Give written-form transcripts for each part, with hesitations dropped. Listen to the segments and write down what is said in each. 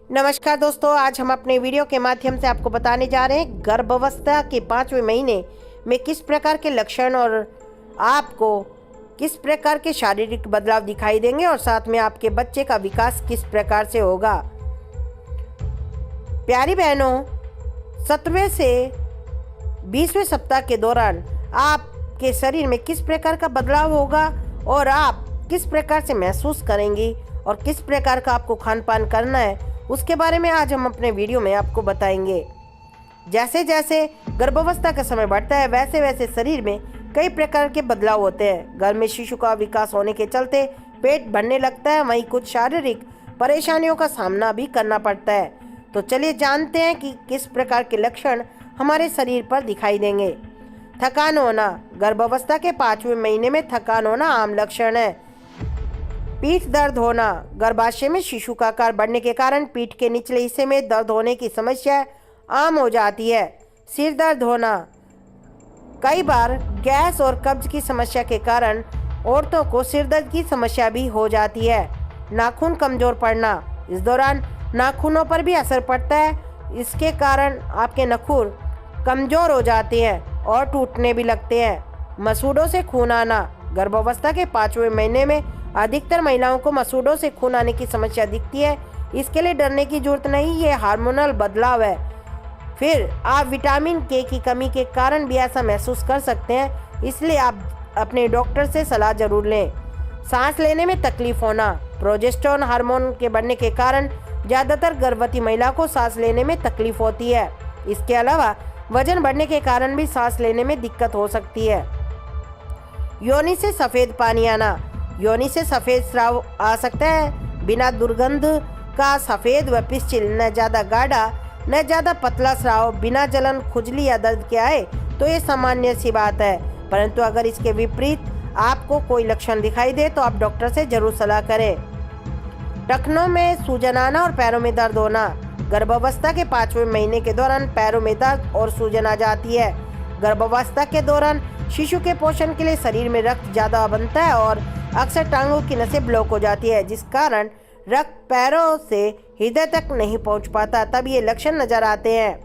नमस्कार दोस्तों, आज हम अपने वीडियो के माध्यम से आपको बताने जा रहे हैं गर्भावस्था के 5वें महीने में किस प्रकार के लक्षण और आपको किस प्रकार के शारीरिक बदलाव दिखाई देंगे और साथ में आपके बच्चे का विकास किस प्रकार से होगा। प्यारी बहनों, 17वें से 20वें सप्ताह के दौरान आपके शरीर में किस प्रकार का बदलाव होगा और आप किस प्रकार से महसूस करेंगी और किस प्रकार का आपको खान पान करना है, उसके बारे में आज हम अपने वीडियो में आपको बताएंगे। जैसे जैसे गर्भावस्था का समय बढ़ता है वैसे वैसे शरीर में कई प्रकार के बदलाव होते हैं। गर्भ में शिशु का विकास होने के चलते पेट बढ़ने लगता है, वहीं कुछ शारीरिक परेशानियों का सामना भी करना पड़ता है। तो चलिए जानते हैं कि किस प्रकार के लक्षण हमारे शरीर पर दिखाई देंगे। थकान होना, गर्भावस्था के 5वें महीने में थकान होना आम लक्षण है। पीठ दर्द होना, गर्भाशय में शिशु का आकार बढ़ने के कारण पीठ के निचले हिस्से में दर्द होने की समस्या आम हो जाती है। सिर दर्द होना, कई बार गैस और कब्ज की समस्या के कारण औरतों को सिर दर्द की समस्या भी हो जाती है। नाखून कमजोर पड़ना, इस दौरान नाखूनों पर भी असर पड़ता है। इसके कारण आपके नखून कमजोर हो जाते हैं और टूटने भी लगते हैं। मसूड़ों से खून आना, गर्भावस्था के 5वें महीने में अधिकतर महिलाओं को मसूड़ों से खून आने की समस्या दिखती है। इसके लिए डरने की जरूरत नहीं, ये हार्मोनल बदलाव है। फिर आप विटामिन के की कमी के कारण भी ऐसा महसूस कर सकते हैं, इसलिए आप अपने डॉक्टर से सलाह जरूर लें। सांस लेने में तकलीफ होना, प्रोजेस्टेरोन हार्मोन के बढ़ने के कारण ज़्यादातर गर्भवती महिला को सांस लेने में तकलीफ होती है। इसके अलावा वजन बढ़ने के कारण भी सांस लेने में दिक्कत हो सकती है। योनि से सफ़ेद पानी आना, योनि से सफ़ेद स्राव आ सकता है। बिना दुर्गंध का सफ़ेद व पिस्चिल, न ज़्यादा गाढ़ा न ज़्यादा पतला स्राव, बिना जलन, खुजली या दर्द के आए तो ये सामान्य सी बात है। परंतु अगर इसके विपरीत आपको कोई लक्षण दिखाई दे तो आप डॉक्टर से जरूर सलाह करें। टखनों में सूजन आना और पैरों में दर्द होना, गर्भावस्था के 5वें महीने के दौरान पैरों में दर्द और सूजन आ जाती है। गर्भावस्था के दौरान शिशु के पोषण के लिए शरीर में रक्त ज़्यादा बनता है और अक्सर टांगों की नसें ब्लॉक हो जाती है, जिस कारण रक्त पैरों से हृदय तक नहीं पहुंच पाता। तब ये लक्षण नजर आते हैं।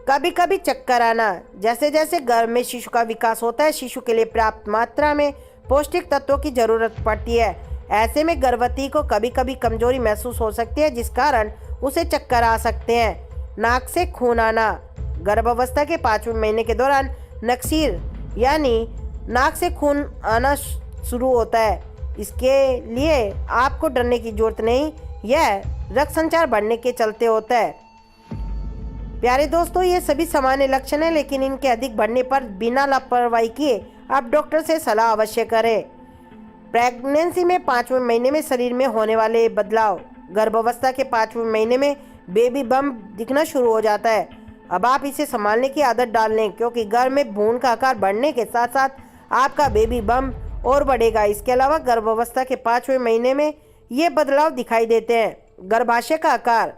कभी कभी चक्कर आना, जैसे जैसे गर्भ में शिशु का विकास होता है शिशु के लिए पर्याप्त मात्रा में पौष्टिक तत्वों की जरूरत पड़ती है। ऐसे में गर्भवती को कभी कभी कमजोरी महसूस हो सकती है, जिस कारण उसे चक्कर आ सकते हैं। नाक से खून आना, गर्भावस्था के 5वें महीने के दौरान नक्सीर यानी नाक से खून आना शुरू होता है। इसके लिए आपको डरने की जरूरत नहीं, यह रक्त संचार बढ़ने के चलते होता है। प्यारे दोस्तों, ये सभी सामान्य लक्षण हैं, लेकिन इनके अधिक बढ़ने पर बिना लापरवाही किए आप डॉक्टर से सलाह अवश्य करें। प्रेगनेंसी में 5वें महीने में शरीर में होने वाले बदलाव, गर्भावस्था के 5वें महीने में बेबी बम्प दिखना शुरू हो जाता है। अब आप इसे संभालने की आदत डाल लें, क्योंकि गर्भ में भ्रूण का आकार बढ़ने के साथ साथ आपका बेबी बम्प और बढ़ेगा। इसके अलावा गर्भावस्था के 5वें महीने में ये बदलाव दिखाई देते हैं। गर्भाशय का आकार,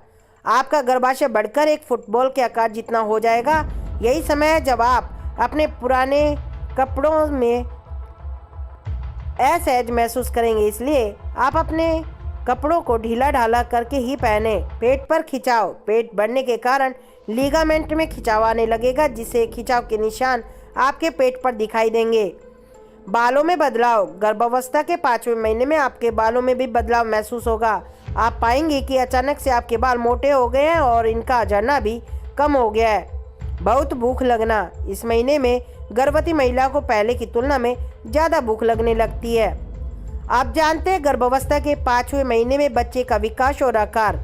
आपका गर्भाशय बढ़कर एक फुटबॉल के आकार जितना हो जाएगा। यही समय है जब आप अपने पुराने कपड़ों में असहज महसूस करेंगे, इसलिए आप अपने कपड़ों को ढीला ढाला करके ही पहने। पेट पर खिंचाव, पेट बढ़ने के कारण लिगामेंट में खिंचाव आने लगेगा, जिससे खिंचाव के निशान आपके पेट पर दिखाई देंगे। बालों में बदलाव, गर्भावस्था के 5वें महीने में आपके बालों में भी बदलाव महसूस होगा। आप पाएंगे कि अचानक से आपके बाल मोटे हो गए हैं और इनका झड़ना भी कम हो गया है। बहुत भूख लगना, इस महीने में गर्भवती महिला को पहले की तुलना में ज़्यादा भूख लगने लगती है। आप जानते हैं गर्भावस्था के 5वें महीने में बच्चे का विकास और आकार,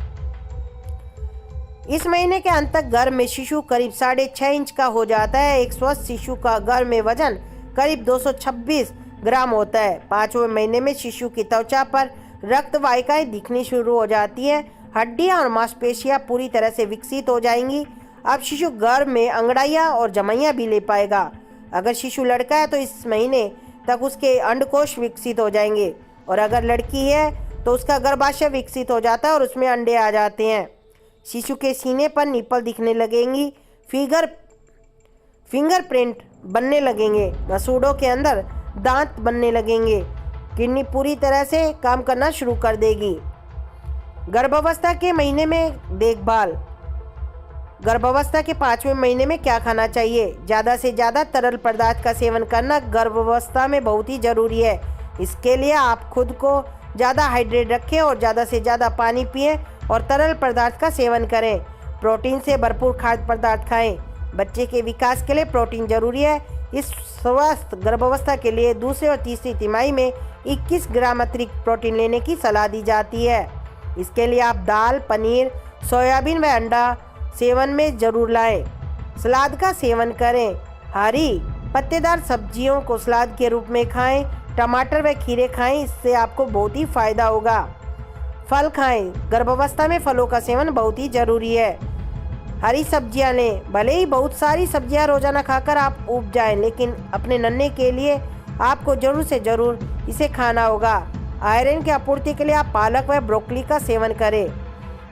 इस महीने के अंत तक गर्भ में शिशु करीब 6.5 इंच का हो जाता है। एक स्वस्थ शिशु का गर्भ में वजन करीब 226 ग्राम होता है। 5वें महीने में शिशु की त्वचा पर रक्त वाहिकाएं दिखनी शुरू हो जाती हैं। हड्डियां और मांसपेशियां पूरी तरह से विकसित हो जाएंगी। अब शिशु गर्भ में अंगड़ाइयां और जमाइयां भी ले पाएगा। अगर शिशु लड़का है तो इस महीने तक उसके अंडकोश विकसित हो जाएंगे, और अगर लड़की है तो उसका गर्भाशय विकसित हो जाता है और उसमें अंडे आ जाते हैं। शिशु के सीने पर निप्पल दिखने लगेंगी। फिंगरप्रिंट बनने लगेंगे। मसूड़ों के अंदर दांत बनने लगेंगे। किडनी पूरी तरह से काम करना शुरू कर देगी। गर्भावस्था के महीने में देखभाल। गर्भावस्था के 5वें महीने में क्या खाना चाहिए? ज़्यादा से ज़्यादा तरल पदार्थ का सेवन करना गर्भावस्था में बहुत ही ज़रूरी है। इसके लिए आप खुद को ज़्यादा हाइड्रेट रखें और ज़्यादा से ज़्यादा पानी पिएं और तरल पदार्थ का सेवन करें। प्रोटीन से भरपूर खाद्य पदार्थ खाएं। बच्चे के विकास के लिए प्रोटीन जरूरी है। इस स्वस्थ गर्भावस्था के लिए दूसरे और तीसरी तिमाही में 21 ग्राम अतिरिक्त प्रोटीन लेने की सलाह दी जाती है। इसके लिए आप दाल, पनीर, सोयाबीन व अंडा सेवन में जरूर लाएं। सलाद का सेवन करें। हरी पत्तेदार सब्जियों को सलाद के रूप में खाएं। टमाटर व खीरे खाएं, इससे आपको बहुत ही फायदा होगा। फल खाएं। गर्भावस्था में फलों का सेवन बहुत ही जरूरी है। हरी सब्जियां लें। भले ही बहुत सारी सब्जियां रोजाना खाकर आप ऊब जाएं, लेकिन अपने नन्हे के लिए आपको जरूर से जरूर इसे खाना होगा। आयरन की आपूर्ति के लिए आप पालक व ब्रोकली का सेवन करें।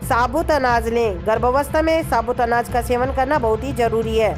साबुत अनाज लें। गर्भावस्था में साबुत अनाज का सेवन करना बहुत ही जरूरी है।